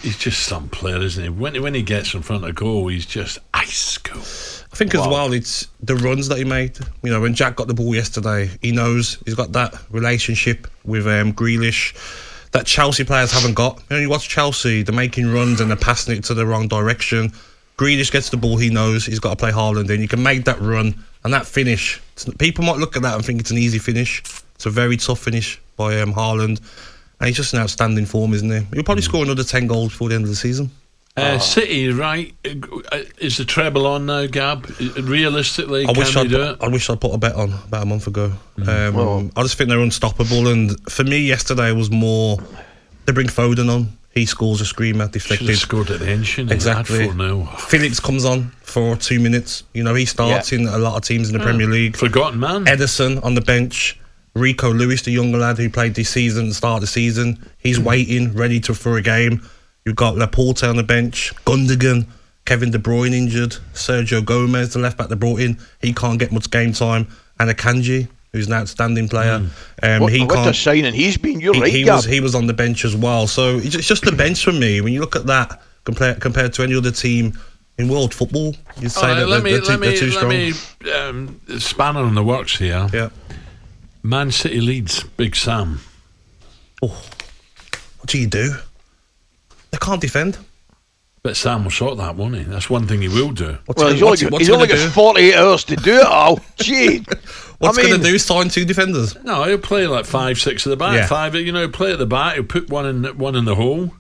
he's just some player, isn't he? When he gets in front of goal, he's just ice cool. I think as well, it's the runs that he made. You know, when Jack got the ball yesterday, he knows he's got that relationship with Grealish that Chelsea players haven't got. You know, you watch Chelsea, they're making runs and they're passing it to the wrong direction. Grealish gets the ball, he knows he's got to play Haaland in. You can make that run and that finish. People might look at that and think it's an easy finish. It's a very tough finish by Haaland. And he's just in outstanding form, isn't he? He'll probably score another 10 goals before the end of the season. City, right? Is the treble on now, Gab? Realistically, can they do it? I wish I'd put a bet on about a month ago. I just think they're unstoppable. And for me, yesterday was more, they bring Foden on. He scores a screamer, deflected. Should have scored at the end, shouldn't he? Exactly. Phillips comes on for 2 minutes. You know, he starts in a lot of teams in the Premier League. Forgotten man. Ederson on the bench. Rico Lewis, the younger lad who played this season, start of the season. He's waiting, ready for a game. You've got Laporte on the bench, Gundogan, Kevin De Bruyne injured, Sergio Gomez, the left back they brought in. He can't get much game time. And Akanji, who's an outstanding player. What a signing he's been. You're right, Gab. He was on the bench as well. So it's just the bench for me. When you look at that compared to any other team in world football, you'd say they're too strong. Let me spanner in the works here. Yeah. Man City leads, Big Sam. Oh, what do you do? They can't defend. But Sam will sort that, won't he? That's one thing he will do. He's only got 48 hours to do it all. Gee. What's he going to do? Sign 2 defenders? No, he'll play like 5, 6 at the back. Yeah. 5, play at the back. He'll put one in the hole.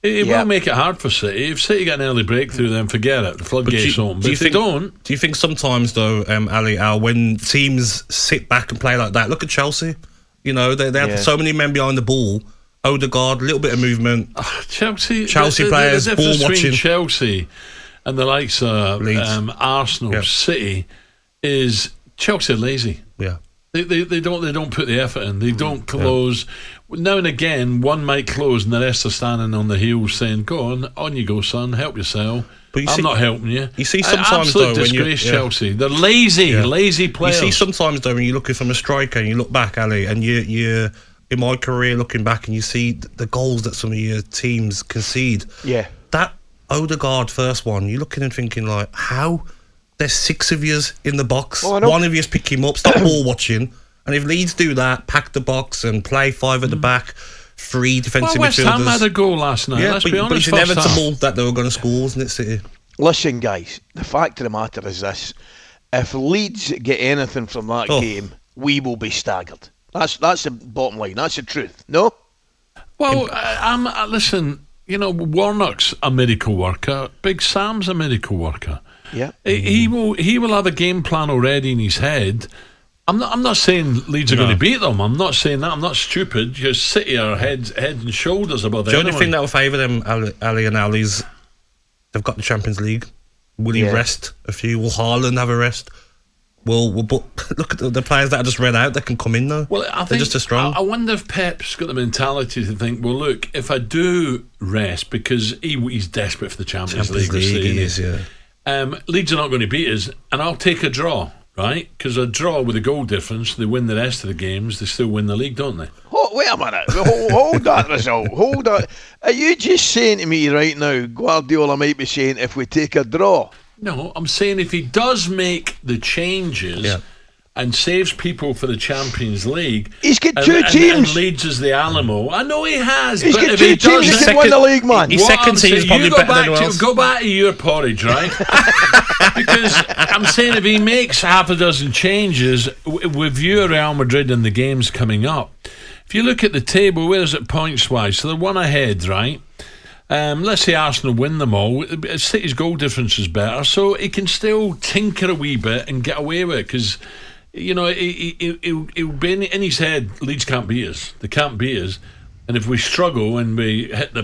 It will make it hard for City. If City get an early breakthrough, then forget it. The floodgates open. But if they don't... Do you think sometimes, though, Ali, when teams sit back and play like that, look at Chelsea. You know, they have so many men behind the ball. Odegaard, a little bit of movement. Chelsea players, the ball watching. Chelsea and the likes of Arsenal, City, is Chelsea are lazy. Yeah. They don't put the effort in. They don't close. Now and again, one might close, and the rest are standing on the heels saying, "Go on you go, son. Help yourself." But I'm not helping you. You see sometimes though, when you Chelsea, they're lazy players. You see sometimes though, when you're looking from a striker and you look back, Ali, and you in my career looking back, and you see the goals that some of your teams concede. Yeah, that Odegaard first one, you're looking and thinking like, how? There's 6 of yous in the box. One of yous pick him up, stop ball watching. And if Leeds do that, pack the box and play 5 at the back, 3 defensive midfielders. West Ham had a goal last night. Let's be honest. But it's inevitable that they were going to score, isn't it, City? Listen, guys, the fact of the matter is this: if Leeds get anything from that game, we will be staggered. That's the bottom line. That's the truth. No. Well, listen. You know, Warnock's a miracle worker. Big Sam's a miracle worker. Yeah, he will have a game plan already in his head. I'm not saying Leeds are going to beat them. I'm not saying that. I'm not stupid. Because City are head and shoulders above them. The only thing that will favour them, Ali and Ali, is they've got the Champions League. Will he rest a few? Will Haaland have a rest? But look at the players that I just read out that can come in though. Well, I think they're just as strong. I wonder if Pep's got the mentality to think, well, look, if I do rest, because he's desperate for the Champions League. He is, Leeds are not going to beat us, and I'll take a draw, right? Because a draw with a goal difference, they win the rest of the games, they still win the league, don't they? Oh, wait a minute. Hold that result. Hold on. Are you just saying to me right now, Guardiola might be saying if we take a draw? No, I'm saying if he does make the changes and saves people for the Champions League, he's got 2 teams. And Leeds as the Alamo. I know he has. He's but got if 2 he teams does, that can win the league, man. His second team is probably better than anyone else. Go back to your porridge, right? Because I'm saying if he makes half a dozen changes, with view of Real Madrid and the games coming up, if you look at the table, where is it points-wise? So they're 1 ahead, right? Let's say Arsenal win them all. City's goal difference is better, so he can still tinker a wee bit and get away with it, because, you know, he'll be in his head, Leeds can't beat us. They can't beat us. And if we struggle and we hit the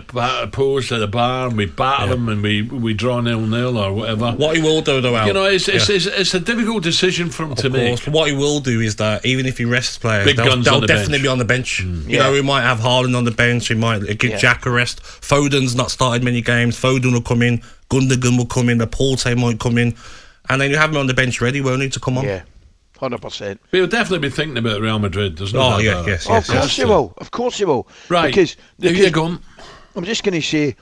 post at the bar and we batter them and we draw 0-0 or whatever. What he will do, though, Al, you know, it's a difficult decision for him to make. But what he will do is that even if he rests players, they'll definitely be on the bench. You know, we might have Haaland on the bench. We might give Jack a rest. Foden's not started many games. Foden will come in. Gundogan will come in. Laporte might come in. And then you have him on the bench ready, won't he, to come on? Yeah. 100%. But he'll definitely be thinking about Real Madrid. There's no doubt about it. Yes. Of course he will. Of course he will. Right. Because you go. I'm just going to say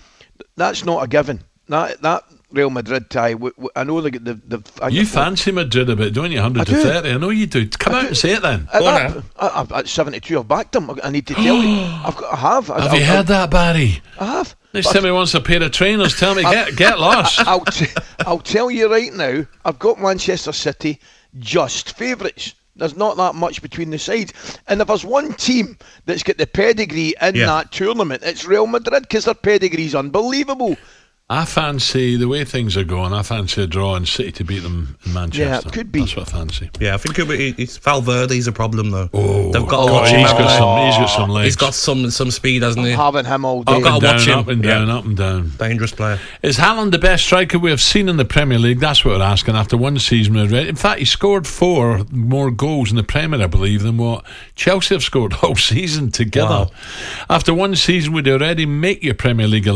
that's not a given. That Real Madrid tie. I know you fancy Madrid a bit, don't you? 100-30. I know you do. Come out and say it then. At 72, I've backed them. I need to tell you. I have. Have you heard that, Barry? I have. Next time he wants a pair of trainers, tell me, get lost. I'll tell you right now, I've got Manchester City just favourites. There's not that much between the sides. And if there's one team that's got the pedigree in that tournament, it's Real Madrid, because their pedigree's unbelievable. I fancy, the way things are going, I fancy a draw and City to beat them in Manchester. Yeah, it could be. That's what I fancy. Yeah, I think it's Valverde's a problem, though. They've got to watch him. He's got some legs. He's got some speed, hasn't he? I'm having him all day. I've got to watch him. Up and down, up and down. Dangerous player. Is Haaland the best striker we have seen in the Premier League? That's what we're asking after one season. In fact, he scored 4 more goals in the Premier, I believe, than what Chelsea have scored all season together. Wow. After one season, would already make your Premier League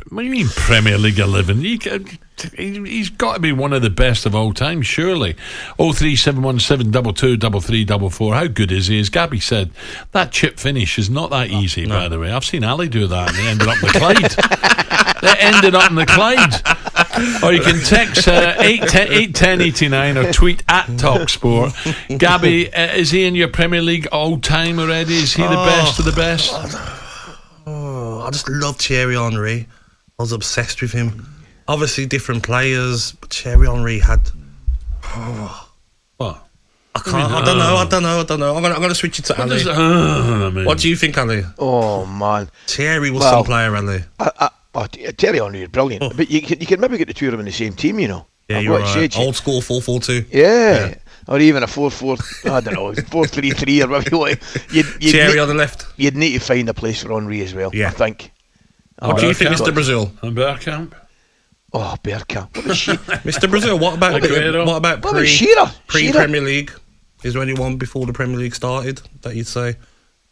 what do you mean Premier League 11? He's got to be one of the best of all time, surely. 03717 223344. How good is he? As Gabby said, that chip finish is not that easy, by the way. I've seen Ali do that and they ended up in the Clyde. Or you can text 81089 or tweet at talkSPORT. Gabby, is he in your Premier League all time already? Is he the best of the best? I just love Thierry Henry. I was obsessed with him. Obviously, different players, but Thierry Henry had. What? I can't. I don't know. I'm going to switch it to Ali. What do you think, Ali? Oh man, Thierry was some player, Ali. Thierry Henry is brilliant, but you can maybe get the two of them in the same team, you know. Yeah, you're right. Old school 4-4-2. Yeah. Or even a 4-4. I don't know, 4-3-3 or whatever you want. Thierry on the left. You'd need to find a place for Henry as well. Yeah. I think. What do you think, Mr. Brazil? And Bergkamp. Oh, Bergkamp. What was she? Mr. Brazil, what about pre-Premier League? Is there anyone before the Premier League started that you'd say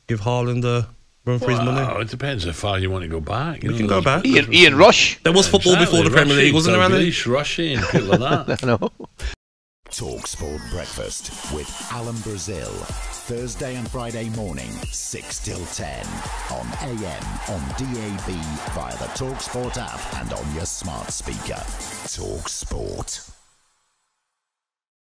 give Haaland a run for his money? It depends how far you want to go back. We can go back. Ian Rush. There was football before the Premier League, wasn't there, Ali? Rushy and people like that. I know. talkSPORT Breakfast with Alan Brazil. Thursday and Friday morning, 6 till 10. On AM, on DAB, via the talkSPORT app and on your smart speaker. talkSPORT.